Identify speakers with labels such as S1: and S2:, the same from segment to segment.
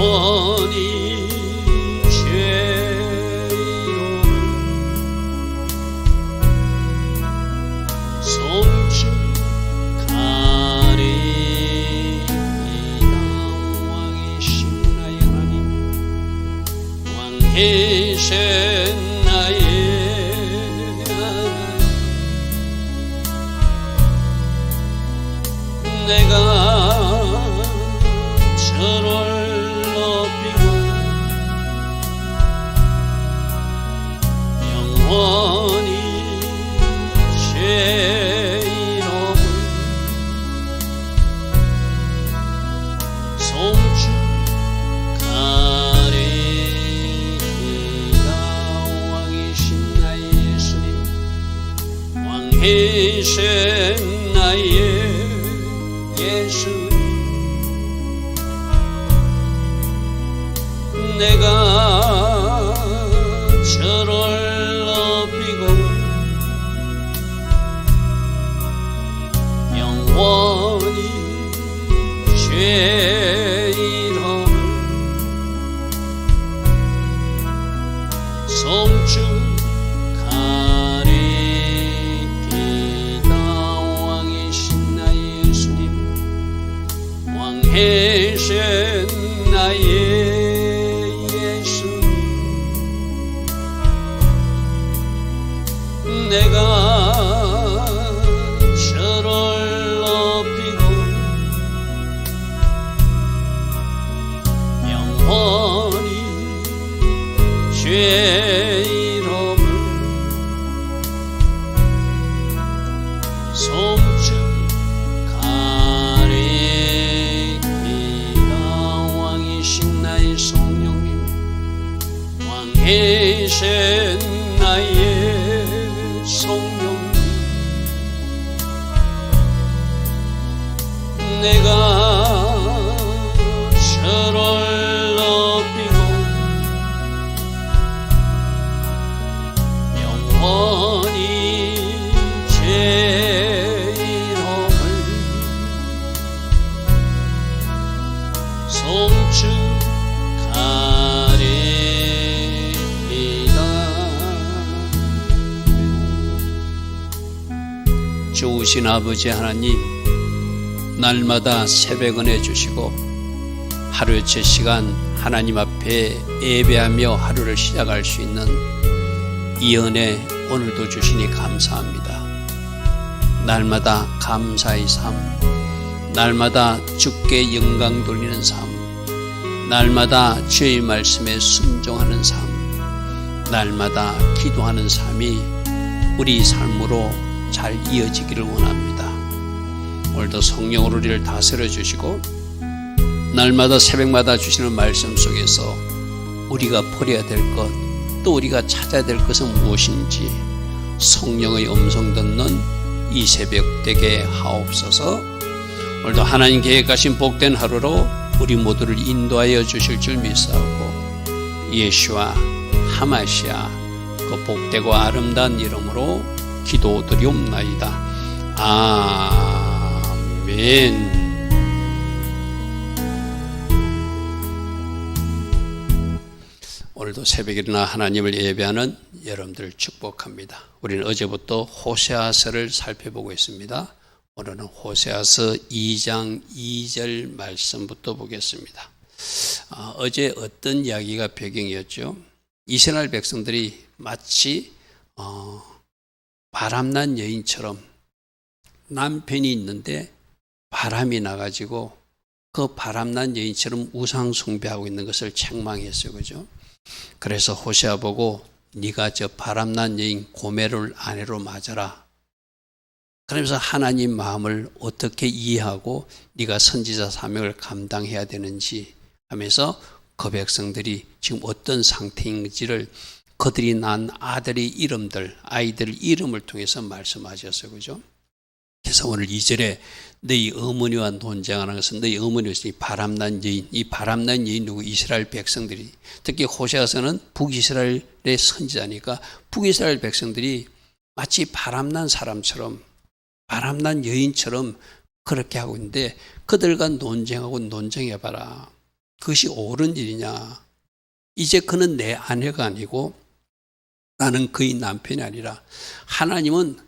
S1: 영원히 죄로 송축하리이다. 왕이신 나의 하나님, 왕이신 나의 하나님, 내가 저를 높이고 영원히 죄 이름을 송축하리이다. 왕이신 나의 예수님, 왕이신 나의 예수님, 내가 저를 높이고 영원히 죄 이름을 송축하리이다. 왕이신 나의 예수님, 왕이신 나의 내가 저를 높이고 영원히 죄 이름을 송축하리이다. 왕이신 나의 성령님, 왕이신 나의 성령님, 내가 저를 높이고 영원히 죄 이름을 송축하리이다. 좋으신 아버지 하나님, 날마다 새벽 은혜 주시고 하루의 첫 시간 하나님 앞에 예배하며 하루를 시작할 수 있는 이 은혜 오늘도 주시니 감사합니다. 날마다 감사의 삶, 날마다 주께 영광 돌리는 삶, 날마다 주의 말씀에 순종하는 삶, 날마다 기도하는 삶이 우리 삶으로 잘 이어지기를 원합니다. 오늘도 성령으로 우리를 다스려 주시고 날마다 새벽마다 주시는 말씀 속에서 우리가 버려야 될 것, 또 우리가 찾아야 될 것은 무엇인지 성령의 음성 듣는 이 새벽 되게 하옵소서. 오늘도 하나님 계획하신 복된 하루로 우리 모두를 인도하여 주실 줄 믿사오고 예수와 하마시아 그 복되고 아름다운 이름으로 기도드리옵나이다. 아멘. 오늘도 새벽에 일어나 하나님을 예배하는 여러분들을 축복합니다. 우리는 어제부터 호세아서를 살펴보고 있습니다. 오늘은 호세아서 2장 2절 말씀부터 보겠습니다. 어제 어떤 이야기가 배경이었죠? 이스라엘 백성들이 마치 바람난 여인처럼 남편이 있는데 바람이 나가지고 그 바람난 여인처럼 우상 숭배하고 있는 것을 책망했어요. 그죠? 그래서 호세아 보고 네가 저 바람난 여인 고멜을 아내로 맞아라. 그러면서 하나님 마음을 어떻게 이해하고 네가 선지자 사명을 감당해야 되는지 하면서 그 백성들이 지금 어떤 상태인지를 그들이 낳은 아이들 이름을 통해서 말씀하셨어요. 그죠? 그래서 오늘 2절에 너희 어머니와 논쟁하는 것은 너희 어머니로서 이 바람난 여인 누구? 이스라엘 백성들이, 특히 호세아서는 북이스라엘의 선지자니까 북이스라엘 백성들이 마치 바람난 사람처럼, 바람난 여인처럼 그렇게 하고 있는데 그들과 논쟁해봐라. 그것이 옳은 일이냐? 이제 그는 내 아내가 아니고 나는 그의 남편이 아니라 하나님은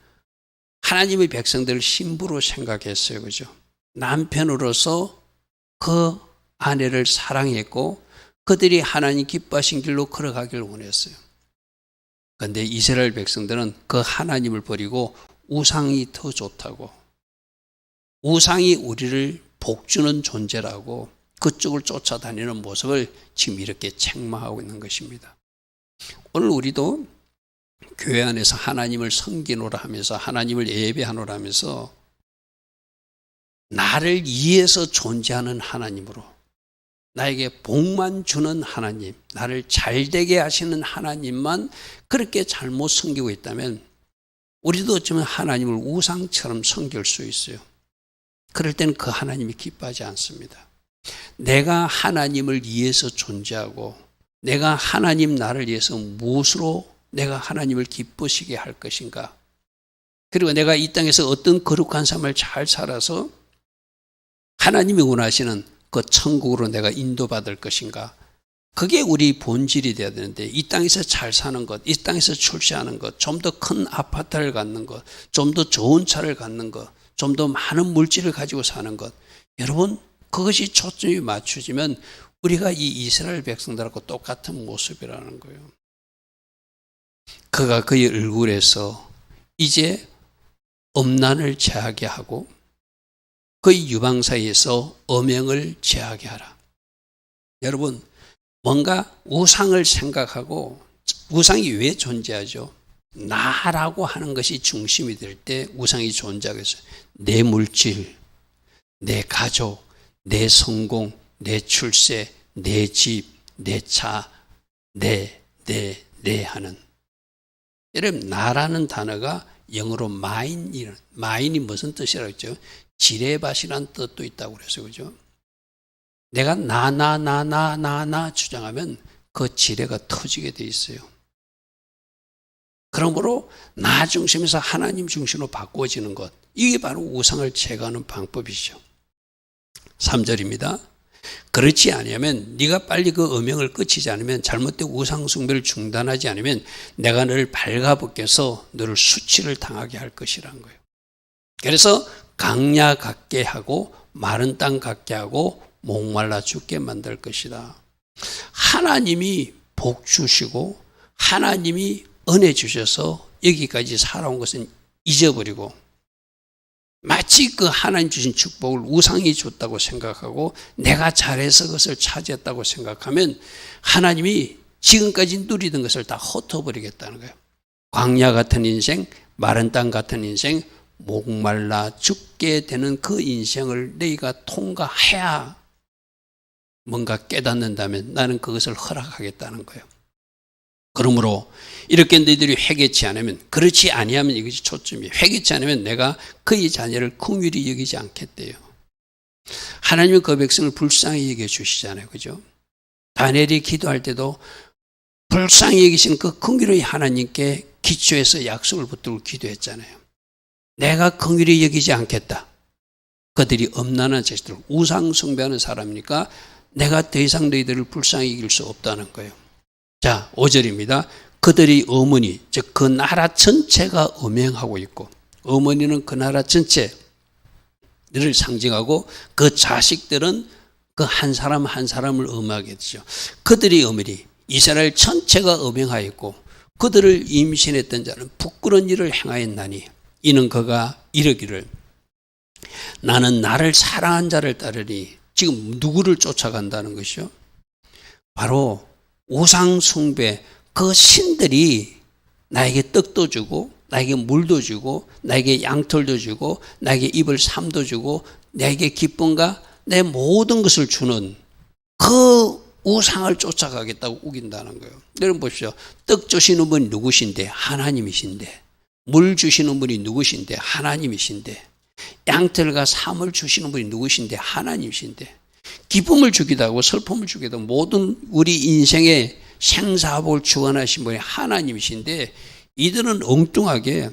S1: 하나님의 백성들을 신부로 생각했어요. 그죠? 남편으로서 그 아내를 사랑했고 그들이 하나님 기뻐하신 길로 걸어가기를 원했어요. 그런데 이스라엘 백성들은 그 하나님을 버리고 우상이 더 좋다고, 우상이 우리를 복주는 존재라고 그쪽을 쫓아다니는 모습을 지금 이렇게 책망하고 있는 것입니다. 오늘 우리도 교회 안에서 하나님을 섬기노라 하면서 하나님을 예배하노라 하면서 나를 위해서 존재하는 하나님으로, 나에게 복만 주는 하나님, 나를 잘되게 하시는 하나님만 그렇게 잘못 섬기고 있다면 우리도 어쩌면 하나님을 우상처럼 섬길 수 있어요. 그럴 때는 그 하나님이 기뻐하지 않습니다. 내가 하나님을 위해서 존재하고 내가 하나님 나를 위해서 무엇으로 내가 하나님을 기쁘시게 할 것인가, 그리고 내가 이 땅에서 어떤 거룩한 삶을 잘 살아서 하나님이 원하시는 그 천국으로 내가 인도받을 것인가, 그게 우리 본질이 되어야 되는데 이 땅에서 잘 사는 것, 이 땅에서 출세하는 것, 좀 더 큰 아파트를 갖는 것, 좀 더 좋은 차를 갖는 것, 좀 더 많은 물질을 가지고 사는 것, 여러분 그것이 초점이 맞춰지면 우리가 이 이스라엘 백성들하고 똑같은 모습이라는 거예요. 그가 그의 얼굴에서 이제 음란을 제하게 하고 그의 유방 사이에서 음행을 제하게 하라. 여러분 뭔가 우상을 생각하고, 우상이 왜 존재하죠? 나라고 하는 것이 중심이 될 때 우상이 존재하게 해서 내 물질, 내 가족, 내 성공, 내 출세, 내 집, 내 차, 내 하는. 여러분 나라는 단어가 영어로 마인이 무슨 뜻이라고 했죠? 지뢰밭이라는 뜻도 있다고 그래서, 그죠? 내가 나 주장하면 그 지뢰가 터지게 돼 있어요. 그러므로 나 중심에서 하나님 중심으로 바꿔지는 것, 이게 바로 우상을 제거하는 방법이죠. 3절입니다. 그렇지 않으면 네가 빨리 그 음행을 끝이지 않으면, 잘못된 우상 숭배를 중단하지 않으면 내가 너를 발가벗겨서 너를 수치를 당하게 할 것이라는 거예요. 그래서 강야 같게 하고 마른 땅 같게 하고 목말라 죽게 만들 것이다. 하나님이 복 주시고 하나님이 은혜 주셔서 여기까지 살아온 것은 잊어버리고 마치 그 하나님 주신 축복을 우상이 줬다고 생각하고 내가 잘해서 그것을 차지했다고 생각하면 하나님이 지금까지 누리던 것을 다 흩어버리겠다는 거예요. 광야 같은 인생, 마른 땅 같은 인생, 목말라 죽게 되는 그 인생을 너희가 통과해야 뭔가 깨닫는다면 나는 그것을 허락하겠다는 거예요. 그러므로 이렇게 너희들이 회개치 않으면, 그렇지 아니하면, 이것이 초점이에요. 회개치 않으면 내가 그의 자녀를 긍휼히 여기지 않겠대요. 하나님은 그 백성을 불쌍히 여겨주시잖아요. 그죠? 다니엘이 기도할 때도 불쌍히 여기신 그 긍휼의 하나님께 기초해서 약속을 붙들고 기도했잖아요. 내가 긍휼히 여기지 않겠다. 그들이 엄난한 자식들, 우상 숭배하는 사람이니까 내가 더 이상 너희들을 불쌍히 여길 수 없다는 거예요. 자, 5절입니다. 그들의 어머니, 즉 그 나라 전체가 음행하고 있고, 어머니는 그 나라 전체를 상징하고 그 자식들은 그 한 사람 한 사람을 음행하게 되죠. 그들의 어머니, 이스라엘 전체가 음행하였고 그들을 임신했던 자는 부끄러운 일을 행하였나니 이는 그가 이르기를 나는 나를 사랑한 자를 따르니, 지금 누구를 쫓아간다는 것이요? 바로 우상 숭배, 그 신들이 나에게 떡도 주고 나에게 물도 주고 나에게 양털도 주고 나에게 입을 삶도 주고 나에게 기쁨과 내 모든 것을 주는 그 우상을 쫓아가겠다고 우긴다는 거예요. 여러분 보십시오. 떡 주시는 분이 누구신데? 하나님이신데. 물 주시는 분이 누구신데? 하나님이신데. 양털과 삶을 주시는 분이 누구신데? 하나님이신데. 기쁨을 주기도 하고 슬픔을 주기도 하고 모든 우리 인생의 생사복을 주관하신 분이 하나님이신데, 이들은 엉뚱하게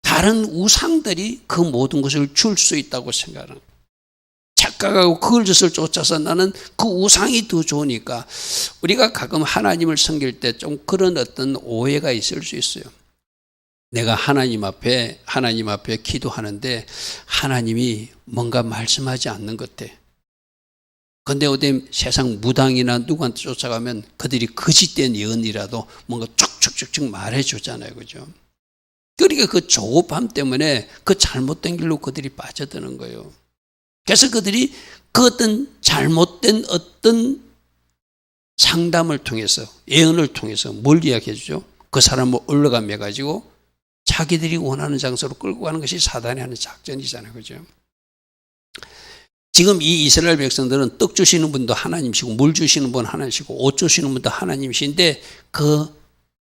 S1: 다른 우상들이 그 모든 것을 줄 수 있다고 생각하는 거예요. 착각하고 그걸 젖을 쫓아서 나는 그 우상이 더 좋으니까 우리가 가끔 하나님을 섬길 때 좀 그런 어떤 오해가 있을 수 있어요. 내가 하나님 앞에 기도하는데 하나님이 뭔가 말씀하지 않는 것 같아. 근데 어디 세상 무당이나 누구한테 쫓아가면 그들이 거짓된 예언이라도 뭔가 쭉쭉쭉쭉 말해주잖아요. 그죠? 그러니까 그 조급함 때문에 그 잘못된 길로 그들이 빠져드는 거예요. 그래서 그들이 그 어떤 잘못된 어떤 상담을 통해서, 예언을 통해서 뭘 이야기해 주죠? 그 사람을 올라가며 가지고 자기들이 원하는 장소로 끌고 가는 것이 사단이 하는 작전이잖아요. 그죠? 지금 이 이스라엘 백성들은 떡 주시는 분도 하나님이시고 물 주시는 분 하나님이시고 옷 주시는 분도 하나님이신데 그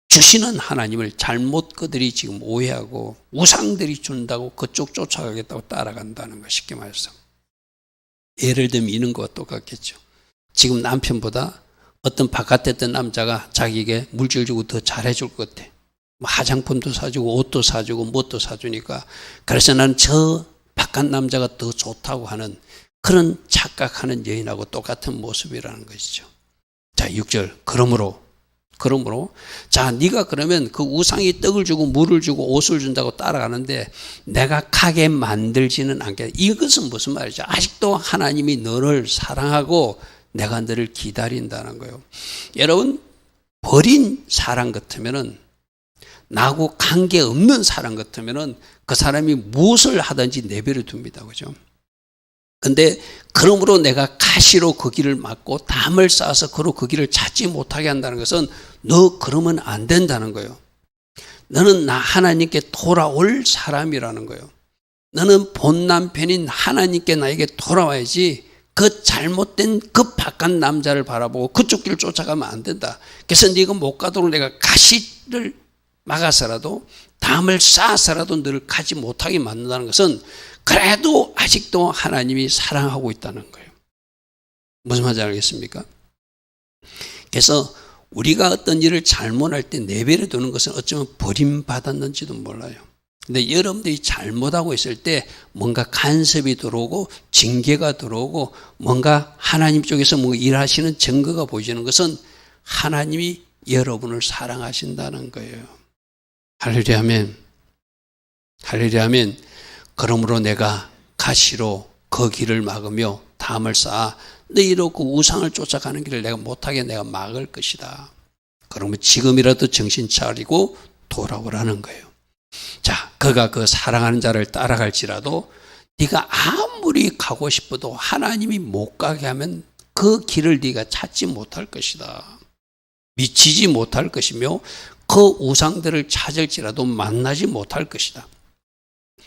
S1: 주시는 하나님을 잘못 그들이 지금 오해하고 우상들이 준다고 그쪽 쫓아가겠다고 따라간다는 거 쉽게 말해서. 예를 들면 이런 것과 똑같겠죠. 지금 남편보다 어떤 바깥에 있던 남자가 자기에게 물질 주고 더 잘해줄 것 같아. 화장품도 사주고 옷도 사주고 뭣도 사주니까 그래서 나는 저 바깥 남자가 더 좋다고 하는 그런 착각하는 여인하고 똑같은 모습이라는 것이죠. 자, 6절. 그러므로 자, 네가 그러면 그 우상이 떡을 주고 물을 주고 옷을 준다고 따라가는데 내가 가게 만들지는 않겠다. 이것은 무슨 말이죠? 아직도 하나님이 너를 사랑하고 내가 너를 기다린다는 거예요. 여러분, 버린 사랑 같으면은 나하고 관계없는 사람 같으면은 그 사람이 무엇을 하든지 내버려 둡니다. 그죠? 근데 그러므로 내가 가시로 그 길을 막고 담을 쌓아서 그로 그 길을 찾지 못하게 한다는 것은 너 그러면 안 된다는 거예요. 너는 나 하나님께 돌아올 사람이라는 거예요. 너는 본 남편인 하나님께 나에게 돌아와야지 그 잘못된 그 바깥 남자를 바라보고 그쪽 길을 쫓아가면 안 된다. 그래서 네가 못 가도록 내가 가시를 막아서라도 담을 쌓아서라도 너를 가지 못하게 만든다는 것은 그래도 아직도 하나님이 사랑하고 있다는 거예요. 무슨 말인지 알겠습니까? 그래서 우리가 어떤 일을 잘못할 때 내버려 두는 것은 어쩌면 버림받았는지도 몰라요. 근데 여러분들이 잘못하고 있을 때 뭔가 간섭이 들어오고 징계가 들어오고 뭔가 하나님 쪽에서 뭐 일하시는 증거가 보이는 것은 하나님이 여러분을 사랑하신다는 거예요. 할렐루야 아멘. 할렐루야 아멘. 그러므로 내가 가시로 그 길을 막으며 담을 쌓아 너희로 그 우상을 쫓아가는 길을 내가 못하게 내가 막을 것이다. 그러면 지금이라도 정신 차리고 돌아오라는 거예요. 자, 그가 그 사랑하는 자를 따라갈지라도 네가 아무리 가고 싶어도 하나님이 못 가게 하면 그 길을 네가 찾지 못할 것이다. 미치지 못할 것이며 그 우상들을 찾을지라도 만나지 못할 것이다.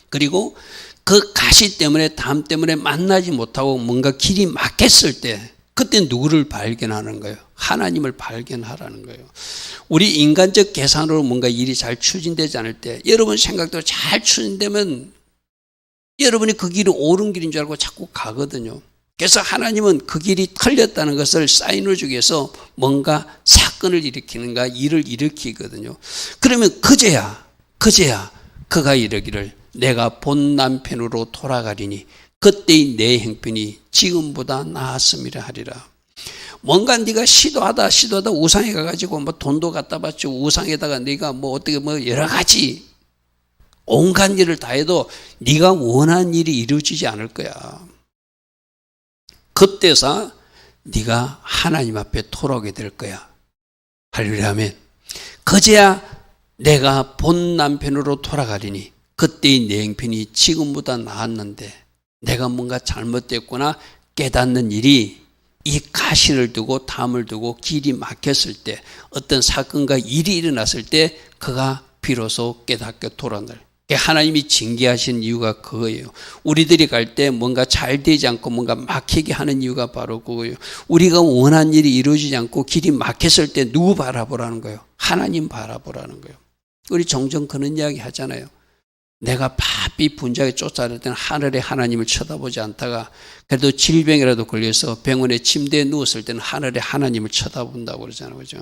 S1: 그리고 그 가시 때문에 담 때문에 만나지 못하고 뭔가 길이 막혔을 때 그때 누구를 발견하는 거예요? 하나님을 발견하라는 거예요. 우리 인간적 계산으로 뭔가 일이 잘 추진되지 않을 때 여러분 생각대로 잘 추진되면 여러분이 그 길이 옳은 길인 줄 알고 자꾸 가거든요. 그래서 하나님은 그 길이 틀렸다는 것을 사인을 주기 위해서 뭔가 사건을 일으키는가 일을 일으키거든요. 그러면 그제야 그가 이르기를 내가 본 남편으로 돌아가리니 그때의 내 형편이 지금보다 나았음이라 하리라. 뭔가 네가 시도하다 우상에 가가지고 뭐 돈도 갖다 바치고 우상에다가 네가 뭐 어떻게 뭐 여러 가지 온갖 일을 다 해도 네가 원하는 일이 이루어지지 않을 거야. 그때서 네가 하나님 앞에 돌아오게 될 거야. 할렐루야 아멘. 그제야 내가 본 남편으로 돌아가리니 그때의 내 형편이 지금보다 나았는데 내가 뭔가 잘못됐구나 깨닫는 일이 이 가시를 두고 담을 두고 길이 막혔을 때 어떤 사건과 일이 일어났을 때 그가 비로소 깨닫게 돌아온다. 하나님이 징계하신 이유가 그거예요. 우리들이 갈 때 뭔가 잘 되지 않고 뭔가 막히게 하는 이유가 바로 그거예요. 우리가 원하는 일이 이루어지지 않고 길이 막혔을 때 누구 바라보라는 거예요? 하나님 바라보라는 거예요. 우리 종종 그런 이야기 하잖아요. 내가 바삐 분주하게 쫓아다닐 때는 하늘의 하나님을 쳐다보지 않다가 그래도 질병이라도 걸려서 병원에 침대에 누웠을 때는 하늘의 하나님을 쳐다본다고 그러잖아요. 그죠?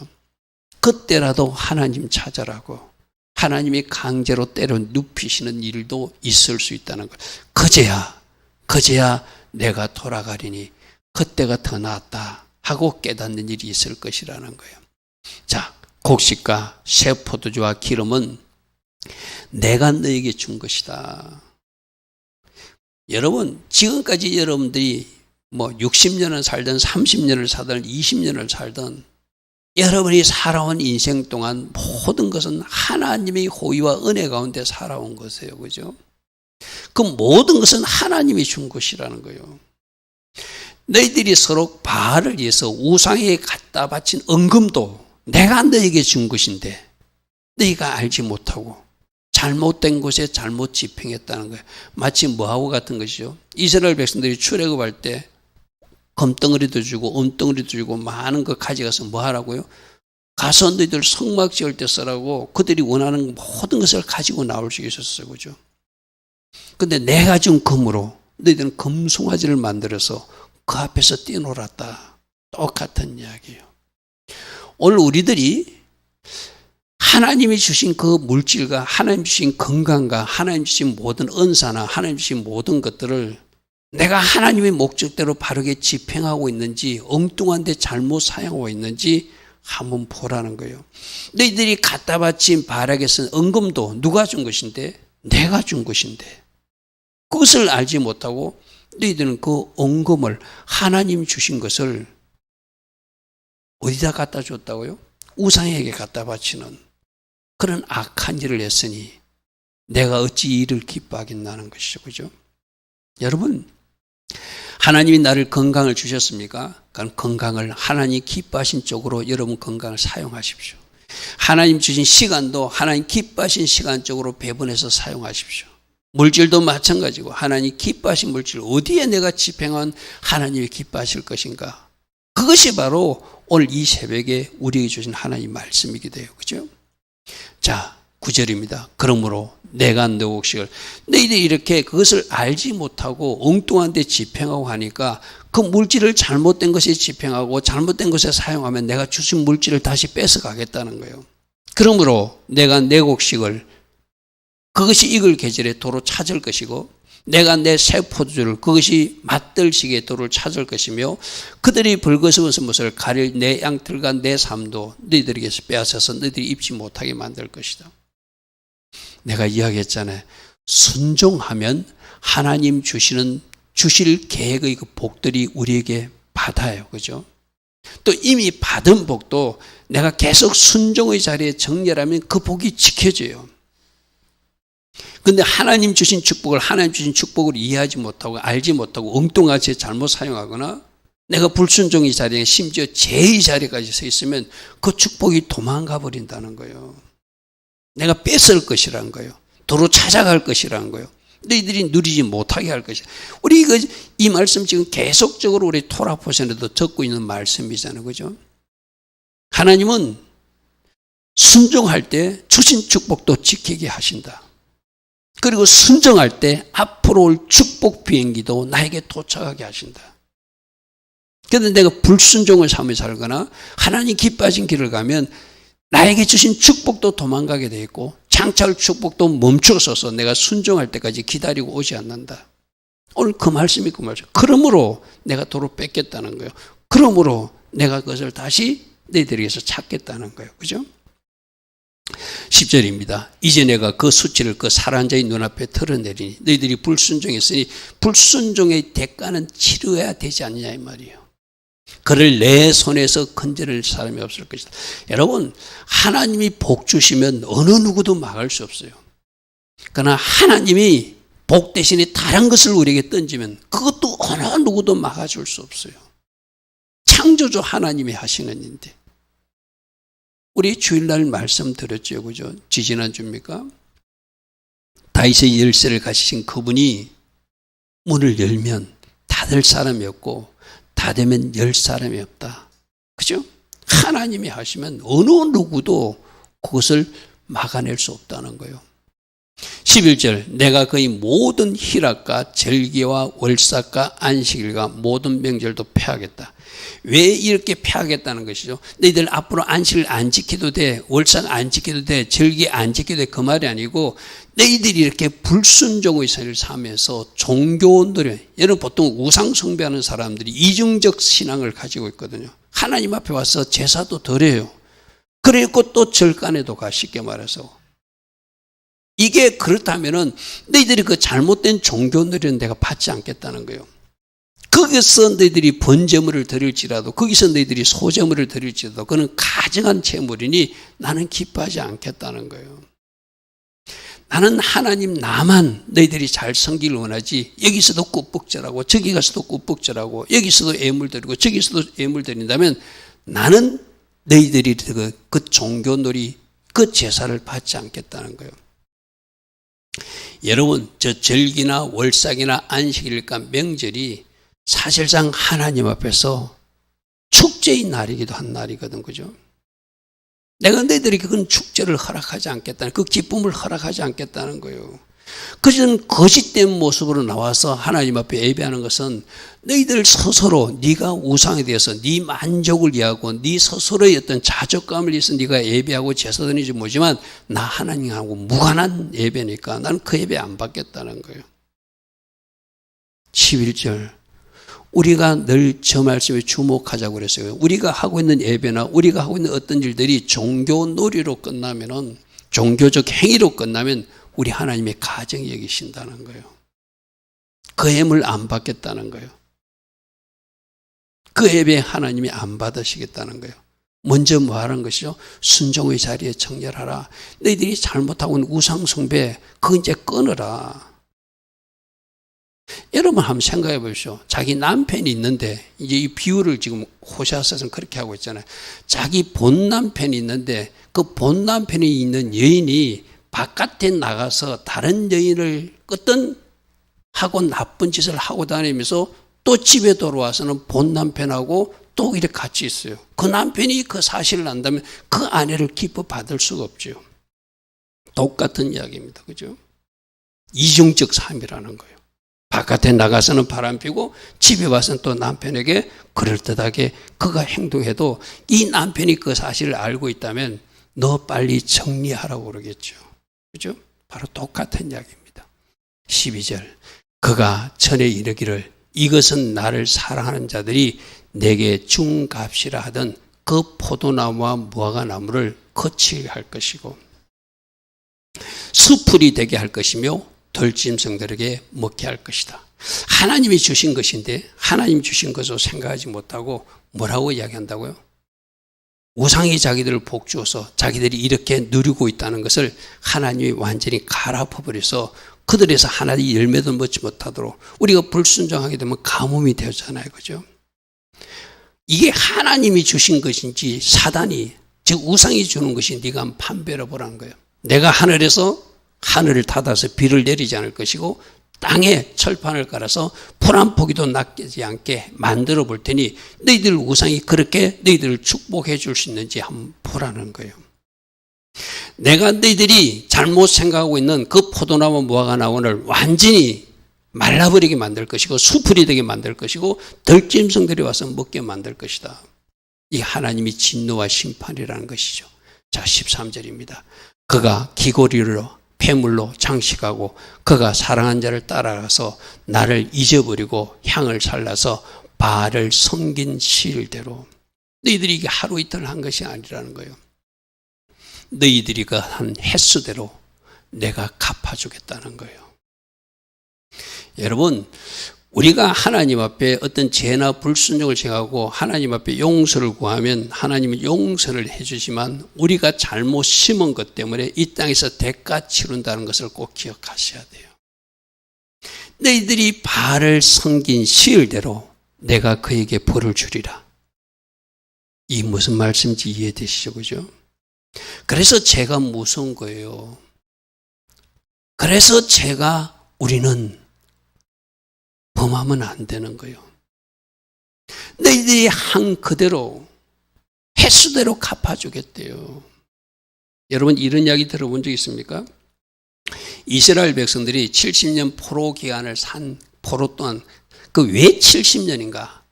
S1: 그때라도 하나님 찾아라고. 하나님이 강제로 때려 눕히시는 일도 있을 수 있다는 것. 그제야 내가 돌아가리니 그때가 더 낫다 하고 깨닫는 일이 있을 것이라는 거예요. 자, 곡식과 새 포도주와 기름은 내가 너에게 준 것이다. 여러분, 지금까지 여러분들이 60년을 살든 30년을 살든 20년을 살든 여러분이 살아온 인생 동안 모든 것은 하나님의 호의와 은혜 가운데 살아온 것이에요. 그죠? 그 모든 것은 하나님이 준 것이라는 거예요. 너희들이 서로 바알을 위해서 우상에 갖다 바친 은금도 내가 너에게 준 것인데 너희가 알지 못하고 잘못된 곳에 잘못 집행했다는 거예요. 마치 뭐하고 같은 것이죠. 이스라엘 백성들이 출애굽할 때 금덩어리도 주고 은덩어리도 주고 많은 거 가져가서 뭐 하라고요? 가서 너희들 성막 지을 때 쓰라고 그들이 원하는 모든 것을 가지고 나올 수 있었어요. 그죠? 근데 내가 준 금으로 너희들은 금송아지를 만들어서 그 앞에서 뛰놀았다. 똑같은 이야기예요. 오늘 우리들이 하나님이 주신 그 물질과 하나님 주신 건강과 하나님 주신 모든 은사나 하나님 주신 모든 것들을 내가 하나님의 목적대로 바르게 집행하고 있는지 엉뚱한 데 잘못 사용하고 있는지 한번 보라는 거예요. 너희들이 갖다 바친 바알에게 쓴 은금도 누가 준 것인데? 내가 준 것인데 그것을 알지 못하고 너희들은 그 은금을 하나님 주신 것을 어디다 갖다 줬다고요? 우상에게 갖다 바치는 그런 악한 일을 했으니 내가 어찌 이를 기뻐하겠나는 것이죠. 그죠? 여러분, 하나님이 나를 건강을 주셨습니까? 그럼 건강을 하나님 기뻐하신 쪽으로 여러분 건강을 사용하십시오. 하나님 주신 시간도 하나님 기뻐하신 시간 쪽으로 배분해서 사용하십시오. 물질도 마찬가지고 하나님 기뻐하신 물질 어디에 내가 집행한 하나님이 기뻐하실 것인가? 그것이 바로 오늘 이 새벽에 우리에게 주신 하나님 말씀이기도 해요. 그죠? 자, 9절입니다. 그러므로 내가 너 곡식을 너희들이 이렇게 그것을 알지 못하고 엉뚱한 데 집행하고 하니까 그 물질을 잘못된 것에 집행하고 잘못된 것에 사용하면 내가 주신 물질을 다시 뺏어가겠다는 거예요. 그러므로 내가 내 곡식을 그것이 익을 계절에 도로 찾을 것이고 내가 내 새 포도주를 그것이 맛들 시기에 도를 찾을 것이며 그들이 벌거벗은 것을 가릴 내 양털과 내 삶도 너희들에게서 빼앗아서 너희들이 입지 못하게 만들 것이다. 내가 이야기했잖아요. 순종하면 하나님 주실 계획의 그 복들이 우리에게 받아요. 그죠? 또 이미 받은 복도 내가 계속 순종의 자리에 정렬하면 그 복이 지켜져요. 근데 하나님 주신 축복을 이해하지 못하고 알지 못하고 엉뚱하게 잘못 사용하거나 내가 불순종의 자리에 심지어 죄의 자리까지 서 있으면 그 축복이 도망가 버린다는 거예요. 내가 뺏을 것이라는 거예요. 도로 찾아갈 것이라는 거예요. 너희들이 누리지 못하게 할 것이다. 우리 이 말씀 지금 계속적으로 우리 토라 포션에도 적고 있는 말씀이잖아요. 그죠? 하나님은 순종할 때 주신 축복도 지키게 하신다. 그리고 순종할 때 앞으로 올 축복 비행기도 나에게 도착하게 하신다. 그런데 내가 불순종을 삼아 살거나 하나님 기뻐하신 길을 가면 나에게 주신 축복도 도망가게 돼 있고 장차할 축복도 멈춰서서 내가 순종할 때까지 기다리고 오지 않는다. 오늘 그 말씀이 그 말씀. 그러므로 내가 도로 뺏겠다는 거예요. 그러므로 내가 그것을 다시 너희들에게서 찾겠다는 거예요. 그죠? 10절입니다. 이제 내가 그 수치를 그 살한 자의 눈앞에 털어내리니 너희들이 불순종했으니 불순종의 대가는 치러야 되지 않느냐 이 말이에요. 그를 내 손에서 건져낼 사람이 없을 것이다. 여러분, 하나님이 복 주시면 어느 누구도 막을 수 없어요. 그러나 하나님이 복 대신에 다른 것을 우리에게 던지면 그것도 어느 누구도 막아줄 수 없어요. 창조주 하나님이 하시는 일인데 우리 주일날 말씀 들었죠. 그죠? 지지난주입니까? 다윗의 열쇠를 가지신 그분이 문을 열면 닫을 사람이 없고 닫으면 열 사람이 없다. 그죠? 하나님이 하시면 어느 누구도 그것을 막아낼 수 없다는 거예요. 11절 내가 그의 모든 희락과 절기와 월삭과 안식일과 모든 명절도 폐하겠다. 왜 이렇게 폐하겠다는 것이죠? 너희들 앞으로 안식일 안 지켜도 돼, 월삭 안 지켜도 돼, 절기 안 지켜도 돼, 그 말이 아니고 너희들이 이렇게 불순종의 삶을 살면서 종교원들이, 여러분 보통 우상 숭배하는 사람들이 이중적 신앙을 가지고 있거든요. 하나님 앞에 와서 제사도 드려요. 그리고 또 절간에도 가, 쉽게 말해서. 이게 그렇다면은 너희들이 그 잘못된 종교들은 내가 받지 않겠다는 거예요. 거기서 너희들이 번제물을 드릴지라도, 거기서 너희들이 소제물을 드릴지라도 그는 가증한 제물이니 나는 기뻐하지 않겠다는 거예요. 나는 하나님 나만 너희들이 잘 섬기길 원하지, 여기서도 꾹꾹절하고 저기 가서도 꾹꾹절하고 여기서도 예물 드리고 저기서도 예물 드린다면 나는 너희들이 그 종교놀이, 그 제사를 받지 않겠다는 거예요. 여러분, 저 절기나 월삭이나 안식일과 명절이 사실상 하나님 앞에서 축제의 날이기도 한 날이거든, 그죠? 내가 너희들에게 그런 축제를 허락하지 않겠다는, 그 기쁨을 허락하지 않겠다는 거예요. 그전 거짓된 모습으로 나와서 하나님 앞에 예배하는 것은 너희들 스스로 네가 우상에 대해서 네 만족을 위하고 네 스스로의 어떤 자족감을 위해서 네가 예배하고 제사 드리는지 모르지만 나 하나님하고 무관한 예배니까 나는 그 예배 안 받겠다는 거예요. 11절 우리가 늘 저 말씀에 주목하자고 그랬어요. 우리가 하고 있는 예배나 우리가 하고 있는 어떤 일들이 종교 놀이로 끝나면은, 종교적 행위로 끝나면 우리 하나님의 가정이 여기신다는 거예요. 그 예물 안 받겠다는 거예요. 그 예배 하나님이 안 받으시겠다는 거예요. 먼저 뭐 하는 것이죠? 순종의 자리에 정렬하라. 너희들이 잘못하고 있는 우상숭배, 그거 이제 끊어라. 여러분 한번 생각해 보십시오. 자기 남편이 있는데, 이제 이 비유를 지금 호세아서는 그렇게 하고 있잖아요. 자기 본 남편이 있는데 그 본 남편이 있는 여인이 바깥에 나가서 다른 여인을 어떤 하고 나쁜 짓을 하고 다니면서 또 집에 돌아와서는 본 남편하고 또 이렇게 같이 있어요. 그 남편이 그 사실을 안다면 그 아내를 기뻐 받을 수가 없죠. 똑같은 이야기입니다. 그죠? 이중적 삶이라는 거예요. 바깥에 나가서는 바람 피고 집에 와서는 또 남편에게 그럴듯하게 그가 행동해도 이 남편이 그 사실을 알고 있다면 너 빨리 정리하라고 그러겠죠. 그죠? 바로 똑같은 이야기입니다. 12절 그가 전에 이르기를 이것은 나를 사랑하는 자들이 내게 중값이라 하던 그 포도나무와 무화과나무를 거치게 할 것이고 수풀이 되게 할 것이며 들짐승들에게 먹게 할 것이다. 하나님이 주신 것인데 하나님이 주신 것으로 생각하지 못하고 뭐라고 이야기한다고요? 우상이 자기들을 복주어서 자기들이 이렇게 누리고 있다는 것을 하나님이 완전히 갈아엎어버려서 그들에서 하나의 열매도 먹지 못하도록 우리가 불순종하게 되면 가뭄이 되잖아요. 그죠? 이게 하나님이 주신 것인지 사단이, 즉 우상이 주는 것인지 네가 한번 판별해 보라는 거예요. 내가 하늘에서 하늘을 닫아서 비를 내리지 않을 것이고 땅에 철판을 깔아서 풀 한 포기도 낚이지 않게 만들어 볼 테니 너희들 우상이 그렇게 너희들을 축복해 줄 수 있는지 한번 보라는 거예요. 내가 너희들이 잘못 생각하고 있는 그 포도나무 무화과나무를 완전히 말라버리게 만들 것이고 수풀이 되게 만들 것이고 들짐승들이 와서 먹게 만들 것이다. 이 하나님이 진노와 심판이라는 것이죠. 자, 13절입니다. 그가 귀고리로 폐물로 장식하고 그가 사랑한 자를 따라가서 나를 잊어버리고 향을 살라서 바알을 섬긴 시일대로. 너희들이 이게 하루 이틀 한 것이 아니라는 거예요. 너희들이 그 한 횟수대로 내가 갚아주겠다는 거예요. 여러분, 우리가 하나님 앞에 어떤 죄나 불순종을 생각하고 하나님 앞에 용서를 구하면 하나님은 용서를 해주지만 우리가 잘못 심은 것 때문에 이 땅에서 대가 치른다는 것을 꼭 기억하셔야 돼요. 너희들이 바알을 섬긴 시일대로 내가 그에게 벌을 주리라. 이 무슨 말씀인지 이해되시죠? 그죠? 그래서 죄가 무서운 거예요. 그래서 우리는 범하면 안 되는 거예요. 너희들이 한 그대로 횟수대로 갚아주겠대요. 여러분 이런 이야기 들어본 적 있습니까? 이스라엘 백성들이 70년 포로 기간을 산 포로 동안 그 왜 70년인가?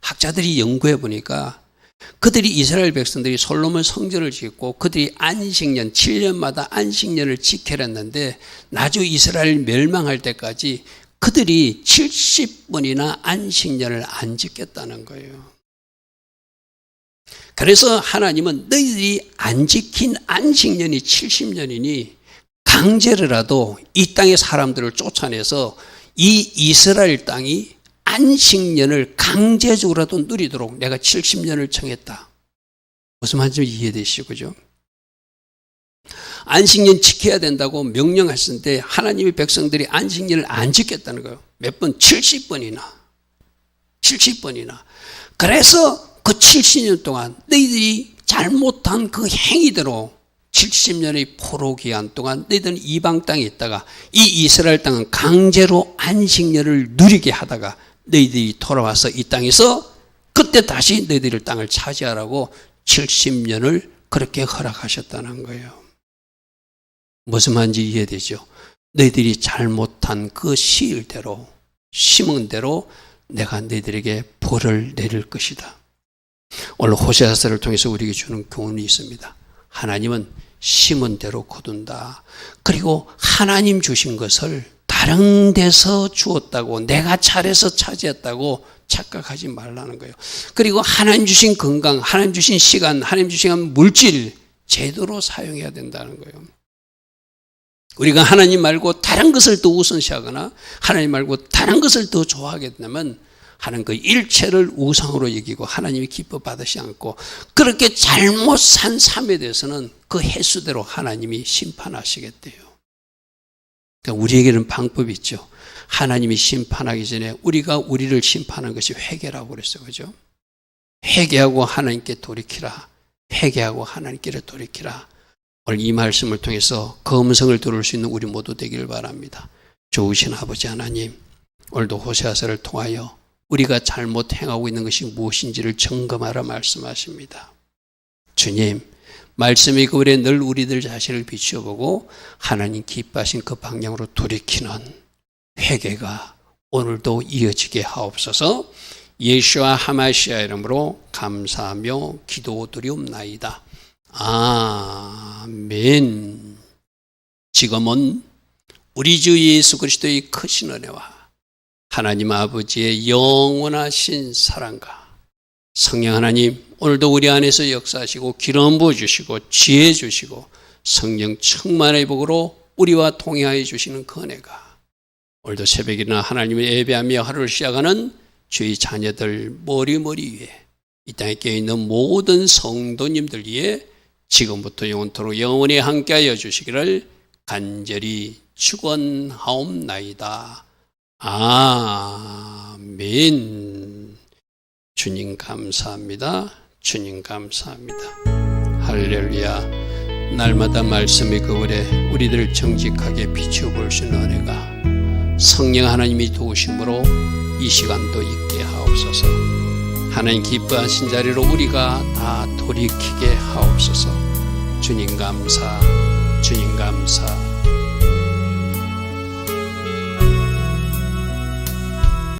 S1: 학자들이 연구해 보니까 그들이 이스라엘 백성들이 솔로몬 성전을 짓고 그들이 안식년 7년마다 안식년을 지켜야 했는데 나중 이스라엘 멸망할 때까지 그들이 70번이나 안식년을 안 지켰다는 거예요. 그래서 하나님은 너희들이 안 지킨 안식년이 70년이니 강제로라도 이 땅의 사람들을 쫓아내서 이 이스라엘 땅이 안식년을 강제적으로라도 누리도록 내가 70년을 정했다. 무슨 말인지 이해되시죠? 그죠? 안식년 지켜야 된다고 명령하셨는데 하나님의 백성들이 안식년을 안 지켰다는 거예요. 몇 번? 70번이나. 70번이나. 그래서 그 70년 동안 너희들이 잘못한 그 행위대로 70년의 포로 기간 동안 너희들은 이방 땅에 있다가 이 이스라엘 땅은 강제로 안식년을 누리게 하다가 너희들이 돌아와서 이 땅에서 그때 다시 너희들 땅을 차지하라고 70년을 그렇게 허락하셨다는 거예요. 무슨 말인지 이해되죠? 너희들이 잘못한 그 시일대로 심은 대로 내가 너희들에게 벌을 내릴 것이다. 오늘 호세아서를 통해서 우리에게 주는 교훈이 있습니다. 하나님은 심은 대로 거둔다. 그리고 하나님 주신 것을 다른 데서 주었다고 내가 잘해서 차지했다고 착각하지 말라는 거예요. 그리고 하나님 주신 건강, 하나님 주신 시간, 하나님 주신 물질 제대로 사용해야 된다는 거예요. 우리가 하나님 말고 다른 것을 더 우선시하거나 하나님 말고 다른 것을 더 좋아하게 되면 하는 그 일체를 우상으로 여기고 하나님이 기뻐 받으시 않고 그렇게 잘못 산 삶에 대해서는 그 횟수대로 하나님이 심판하시겠대요. 그러니까 우리에게는 방법이 있죠. 하나님이 심판하기 전에 우리가 우리를 심판하는 것이 회개라고 그랬어요. 그죠? 회개하고 하나님께 돌이키라. 회개하고 하나님께로 돌이키라. 오늘 이 말씀을 통해서 그 음성을 들을 수 있는 우리 모두 되기를 바랍니다. 좋으신 아버지 하나님, 오늘도 호세아서를 통하여 우리가 잘못 행하고 있는 것이 무엇인지를 점검하라 말씀하십니다. 주님, 말씀이 그 글에 늘 우리들 자신을 비추어보고 하나님 기뻐하신 그 방향으로 돌이키는 회개가 오늘도 이어지게 하옵소서. 예수와 하마시아 이름으로 감사하며 기도드리옵나이다. 아멘. 지금은 우리 주 예수 그리스도의 크신 은혜와 하나님 아버지의 영원하신 사랑과 성령 하나님 오늘도 우리 안에서 역사하시고 기름 부어주시고 지혜 주시고 성령 충만의 복으로 우리와 동행하여 주시는 그 은혜가 오늘도 새벽이나 하나님을 예배하며 하루를 시작하는 주의 자녀들 머리 위에 이 땅에 깨어있는 모든 성도님들 위에 지금부터 영원토록 영원히 함께하여 주시기를 간절히 축원하옵나이다. 아멘. 주님 감사합니다. 주님 감사합니다. 할렐루야. 날마다 말씀의 그물에 우리들을 정직하게 비추어 볼 수 있는 은혜가 성령 하나님이 도우심으로 이 시간도 있게 하옵소서. 하나님 기뻐하신 자리로 우리가 다 돌이키게 하옵소서. 주님 감사, 주님 감사.